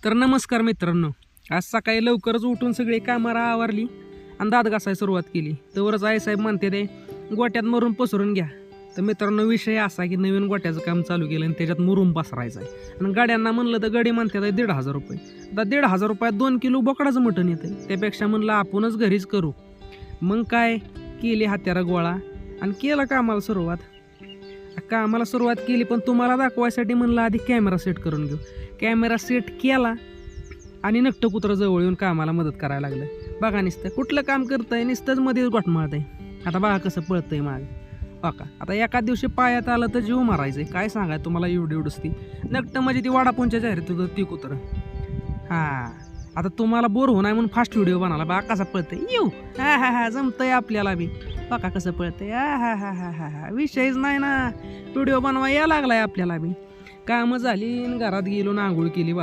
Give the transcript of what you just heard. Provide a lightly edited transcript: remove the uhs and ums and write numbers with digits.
तर नमस्कार मित्रांनो, आज सकाळी लवकरच उठून सगळी कामाला आवरली आणि दात घासायला सुरुवात केली. तवरच आईसाहेब म्हणते ते गोट्यात मरून पसरून घ्या. तर मित्रांनो, विषय असा की नवीन गोट्याचं काम चालू केलं आणि त्याच्यात मुरुम पसरायचं आहे. आणि गाड्यांना म्हणलं तर गडी म्हणतात 1,500 रुपये. आता 1,500 रुपयात 2 किलो बोकडाचं मटण येतं. त्यापेक्षा म्हणलं आपणच घरीच करू. मग काय केली हत्यारा गोळा आणि केला कामाला सुरुवात केली. पण तुम्हाला दाखवायसाठी म्हणलं आधी कॅमेरा सेट करून घेऊ. कॅमेरा सेट केला आणि नकटं कुत्रं जवळ येऊन कामाला मदत करायला लागलं. बघा नुसतं कुठलं काम करतंय, नुसतंच मध्येच गोठमाळतंय. आता बघा कसं पळतंय माग. बघा आता एका दिवशी पायात आलं तर जीव मारायचंय. काय सांगाय तुम्हाला, एवढीच ती नकटं म्हणजे ती वडापावच्या जाहिरात होतं ती कुत्रं. हां, आता तुम्हाला बोर होणार म्हणून फास्ट व्हिडिओ बनवला. बघा कसा पळतंय. येऊ हा हा हा जमतंय आपल्याला बी. बघा कसं पळतंय. हा हा हा हा हा हा विषयच नाही ना, व्हिडिओ बनवा या लागलाय आपल्याला बी. कामं झाली, घरात गेलो, आंघोळ केली.